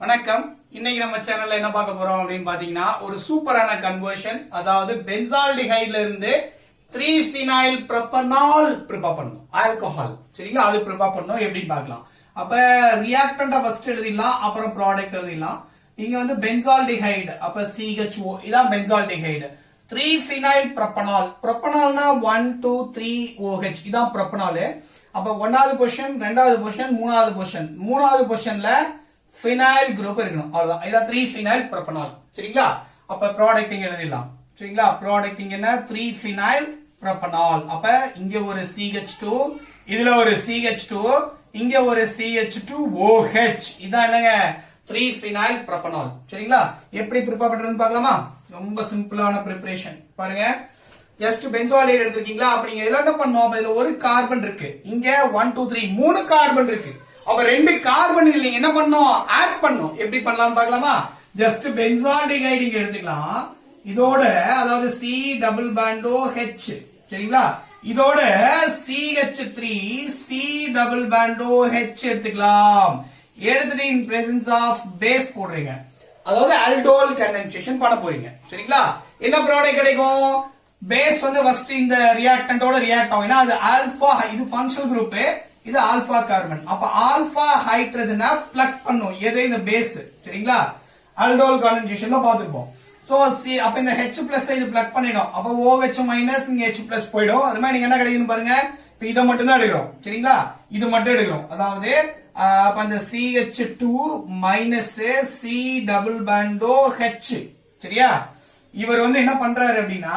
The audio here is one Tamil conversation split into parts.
வணக்கம். இன்னைக்கு நம்ம சேனல்ல என்ன பார்க்க போறோம் அப்படின்னு பாத்தீங்கன்னா ஒரு சூப்பரான கன்வர்ஷன். அதாவது பென்சால்டிஹைட்ல இருந்து 3-Phenyl Propanol ப்ரிப்பேர் பண்ணணும். ஆல்கஹால் சரிங்களா, அது ப்ரிப்பேர் பண்ணணும் எப்படின்னு பார்க்கலாம். அப்ப ரியாக்டன்ட் ஃபர்ஸ்ட் எழுதிடலாம், அப்புறம் ப்ராடக்ட் எழுதிடலாம். இங்க வந்து பென்சால்டிஹைடு, அப்ப CHO இதான் பென்சால்டிஹைடு. 3-Phenyl Propanol, ப்ரோபனால்னா 1 2 3 OH இதான் ப்ரோபனால். அப்ப ஒன்னாவது பொசிஷன், ரெண்டாவது பொசிஷன், மூணாவது பொசிஷன். மூணாவது பொசிஷன்ல phenyl குரூப் இருக்கணும், அவ்வளவுதான். இதான் 3-Phenyl Propanol சரிங்களா. அப்ப ப்ராடக்ட் எழுதிடலாம் சரிங்களா. ப்ராடக்ட் என்ன 3-Phenyl Propanol. அப்ப இங்க ஒரு CH2, இதுல ஒரு CH2, இங்க ஒரு CH2OH. இதான் என்னங்க 3-Phenyl Propanol சரிங்களா. எப்படி ப்ரிப்பேர் பண்றதுன்னு பார்க்கலாமா? ரொம்ப சிம்பிளான ப்ரிப்பரேஷன் பாருங்க. ஜஸ்ட் பென்சால்டைடு எடுத்துக்கீங்களா, அப்ப நீங்க என்ன பண்ணணும், அப்ப இதுல ஒரு கார்பன் இருக்கு, இங்க 1 2 3 மூணு கார்பன் இருக்கு. அப்ப ரெண்டு கார்பன் நீங்க என்ன பண்ணணும், ஆட் பண்ணணும். எப்படி பண்ணலாம்னு பார்க்கலாமா? ஜஸ்ட் பென்சால்டிஹைடு இங்க எடுத்துக்கலாம், இதோட அதாவது C டபுள் பாண்டோ H சரிங்களா, இதோட CH3 C டபுள் பாண்டோ H எடுத்துக்கலாம். எடுத்துட்டு இன் பிரசன்ஸ் ஆஃப் பேஸ் போடுறீங்க, அதாவது ஆல்டோல் கண்டென்சேஷன் பண்ண போறீங்க சரிங்களா. என்ன ப்ராடக்ட் கிடைக்கும்? பேஸ் வந்து ஃபர்ஸ்ட் இந்த ரியாக்டன்டோட ரியாக்ட் ஆகும். அது ஆல்பா, இது ஃபங்க்ஷனல் குரூப், இது ஆல்பா கார்பன். அப்ப ஆல்பா ஹைட்ரஜனை பிளக் பண்ணும் எது, இந்த பேஸ் சரிங்களா. ஆல்டோல் கண்டென்சேஷன்ல பாத்துப்போம். சோ அப்ப இந்த H பிளஸ் இது பிளக் பண்ணிடும். அப்ப OH மைனஸ் இங்க H பிளஸ் போயிடும். ரிமைனிங் என்ன கிடைக்கும் பாருங்க. இப்ப இதை மட்டும் தான் எடுக்கிறோம் சரிங்களா, இது மட்டும் எடுக்கிறோம். அதாவது அப்ப அந்த CH2 மைனஸ் C டபுள் பாண்டோ H சரியா. இவர் வந்து என்ன பண்றாரு அப்படின்னா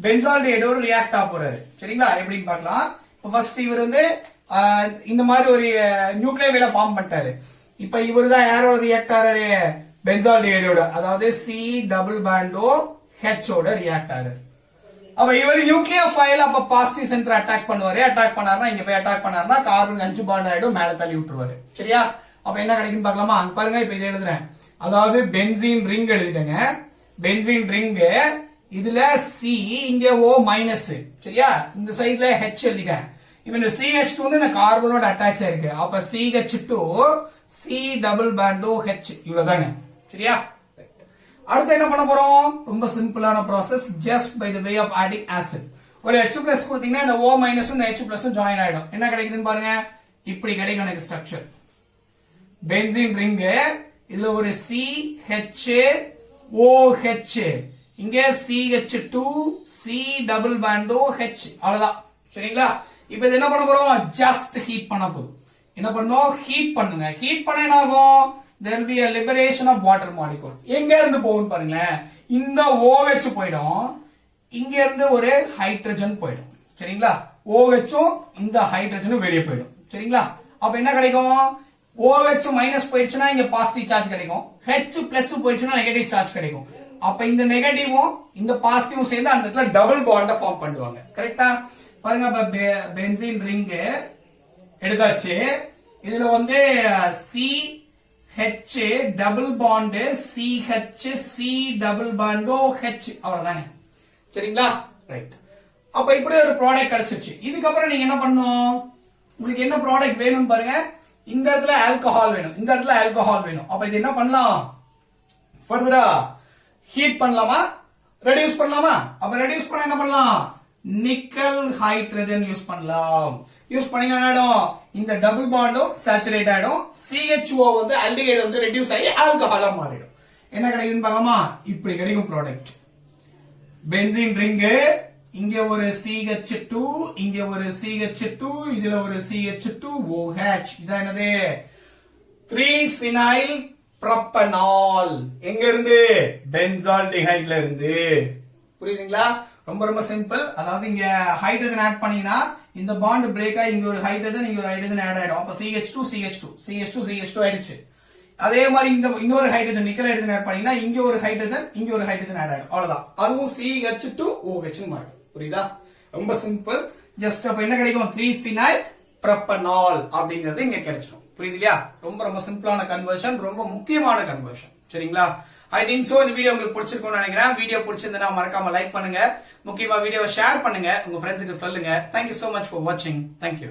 பென்சால்டிஹைடோட ரியாக்ட் ஆக போறாரு சரிங்களா. எப்படின்னு பார்க்கலாம். இப்ப ஃபர்ஸ்ட் இவர் வந்து இந்த மாதிரி ஒரு நியூக்ளியோஃபைல ஃபார்ம் பண்ணிட்டாரு. இப்ப இவர் தான் யாரோட ரியாக்ட் ஆறாரு, பென்சால்டிஹைடோட, அதாவது C டபுள் பாண்டோ H ஓட ரியாக்ட் ஆறாரு. அப்ப இவர் நியூக்ளியோஃபைல், அப்ப பாசிட்டிவ் சென்டர் அட்டாக் பண்ணுவாரு. அட்டாக் பண்ணாருன்னா இங்க போய் அட்டாக் பண்ணாருன்னா கார்பன் 5 பாண்ட் ஆயிடும், மேல தள்ளி விட்டுருவாரு சரியா. அப்ப என்ன கிடைக்கும் பார்க்கலாமா? அங்க பாருங்க, இப்ப இதை எழுதுறேன். அதாவது பென்சீன் ரிங் எழுதிட்டேங்க, பென்சீன் ரிங், இதுல C இங்க O மைனஸ் சரியா, இந்த சைடுல H எழுதிட்டேன். இப்ப இந்த CH2 வந்து இந்த கார்பனோட அட்டாச் ஆயிருக்கு. அப்ப CH2 C டபுள் பாண்டோ H இவ்வளவுதாங்க சரியா. அடுத்து என்ன பண்ண போறோம்? ரொம்ப சிம்பிளான process, just by the way of adding acid. ஒரு H பிளஸ் கொடுத்தீங்கன்னா இந்த O மைனஸும் இந்த H பிளஸும் ஜாயின் ஆயிடும். என்ன கிடைக்குதுன்னு பாருங்க, இப்படி கிடைக்கும் எனக்கு ஸ்ட்ரக்சர். பென்சீன் ரிங், இதுல ஒரு CHOH, இங்க CH2 C டபுள் பாண்டோ H அவ்வளவுதான் சரிங்களா. இப்ப இது என்ன பண்ண போறோம், ஜஸ்ட் ஹீட் பண்ண போதும். என்ன பண்ணோம், ஹீட் பண்ணுங்க. ஹீட் பண்ண என்ன ஆகும், there will be a liberation of water molecule. எங்க இருந்து போகும் பாருங்களேன், இந்த OH போய்டும், இங்க இருந்து ஒரு ஹைட்ரஜன் போய்டும் சரிங்களா. OHம் இந்த ஹைட்ரஜனும் வெளியே போய்டும் சரிங்களா. அப்ப என்ன கிடைக்கும், OH மைனஸ் போயிடுச்சுன்னா இங்க பாசிட்டிவ் சார்ஜ் கிடைக்கும், H பிளஸ் போயிடுச்சுன்னா நெகட்டிவ் சார்ஜ் கிடைக்கும். அப்ப இந்த நெகட்டிவும் இந்த பாசிட்டிவும் சேர்ந்து அந்த இடத்துல டபுள் பாண்ட ஃபார்ம் பண்ணுவாங்க கரெக்டா. பாருங்க, அப்ப பென்சீன் ரிங் எடுத்தாச்சு. இதுல வந்து CH double bond CH C double பாண்டோ H அவ்வளவுதாங்க சரிங்களா. ரைட். அப்ப இப்படி ஒரு ப்ராடக்ட் கிடைச்சிருச்சு. இதுக்கப்புறம் நீங்க என்ன பண்ணணும், உங்களுக்கு என்ன ப்ராடக்ட் வேணும் பாருங்க. இந்த இடத்துல ஆல்கஹால் வேணும், இந்த இடத்துல ஆல்கஹால் வேணும். அப்ப இது என்ன பண்ணலாம், ஃபர்தரா ஹீட் பண்ணலாமா, ரெடியூஸ் பண்ணலாமா? அப்ப ரெடியூஸ் பண்ண என்ன பண்ணலாம், நிக்கல் ஹைட்ரஜன் யூஸ் பண்ணலாம். யூஸ் பண்ணீங்கன்னா இந்த டபுள் பாண்டும் சேச்சுரேட் ஆயிடும், CHO வந்து ஆல்டிஹைடு வந்து ரெடியூஸ் ஆகி ஆல்கஹாலா மாறிடும். என்ன கிடைக்குதுன்னு பார்க்கலாமா? இப்படி கிடைக்கும் ப்ராடக்ட். பென்சீன் ரிங், இங்க ஒரு CH2, இங்க ஒரு CH2, இதுல ஒரு CH2OH. இதான் என்னது, 3-Phenyl Propanol. எங்க இருந்து, பென்சால்டிஹைட்ல இருந்து. புரியுதுங்களா? ரொம்ப ரொம்ப சிம்பிள். அதாவது இங்க ஹைட்ரஜன் ஆட் பண்ணீங்கன்னா இந்த பாண்ட் பிரேக் ஆகி இங்க ஒரு ஹைட்ரஜன் இங்க ஒரு ஹைட்ரஜன் ஆட் ஆயிடும். அப்ப CH2 CH2 CH2 CH2 ஆயிடுச்சு. அதே மாதிரி இந்த இன்னொரு ஹைட்ரஜன் நிக்கல் ஹைட்ரஜன் ஆட் பண்ணீங்கன்னா இங்க ஒரு ஹைட்ரஜன் இங்க ஒரு ஹைட்ரஜன் ஆட் ஆயிடும். அவ்வளவுதான். அதுவும் CH2OH மாறும். புரியுதா? ரொம்ப சிம்பிள். ஜஸ்ட் அப்ப என்ன கிடைக்கும், 3-Phenyl Propanol அப்படிங்கிறது இங்க கிடைச்சிடும். புரியுது இல்லையா? ரொம்ப ரொம்ப சிம்பிளான கன்வர்ஷன், ரொம்ப முக்கியமான கன்வர்ஷன் சரிங்களா. ஐ திங்க் சோ இந்த வீடியோ உங்களுக்கு பிடிச்சிருக்கும்னு நினைக்கிறேன். வீடியோ பிடிச்சிருந்தா மறக்காம லைக் பண்ணுங்க, முக்கியமா வீடியோவை ஷேர் பண்ணுங்க, உங்க ஃப்ரெண்ட்ஸுக்கு சொல்லுங்க. தேங்க்யூ சோ மச் ஃபார் வாட்சிங். தேங்க்யூ.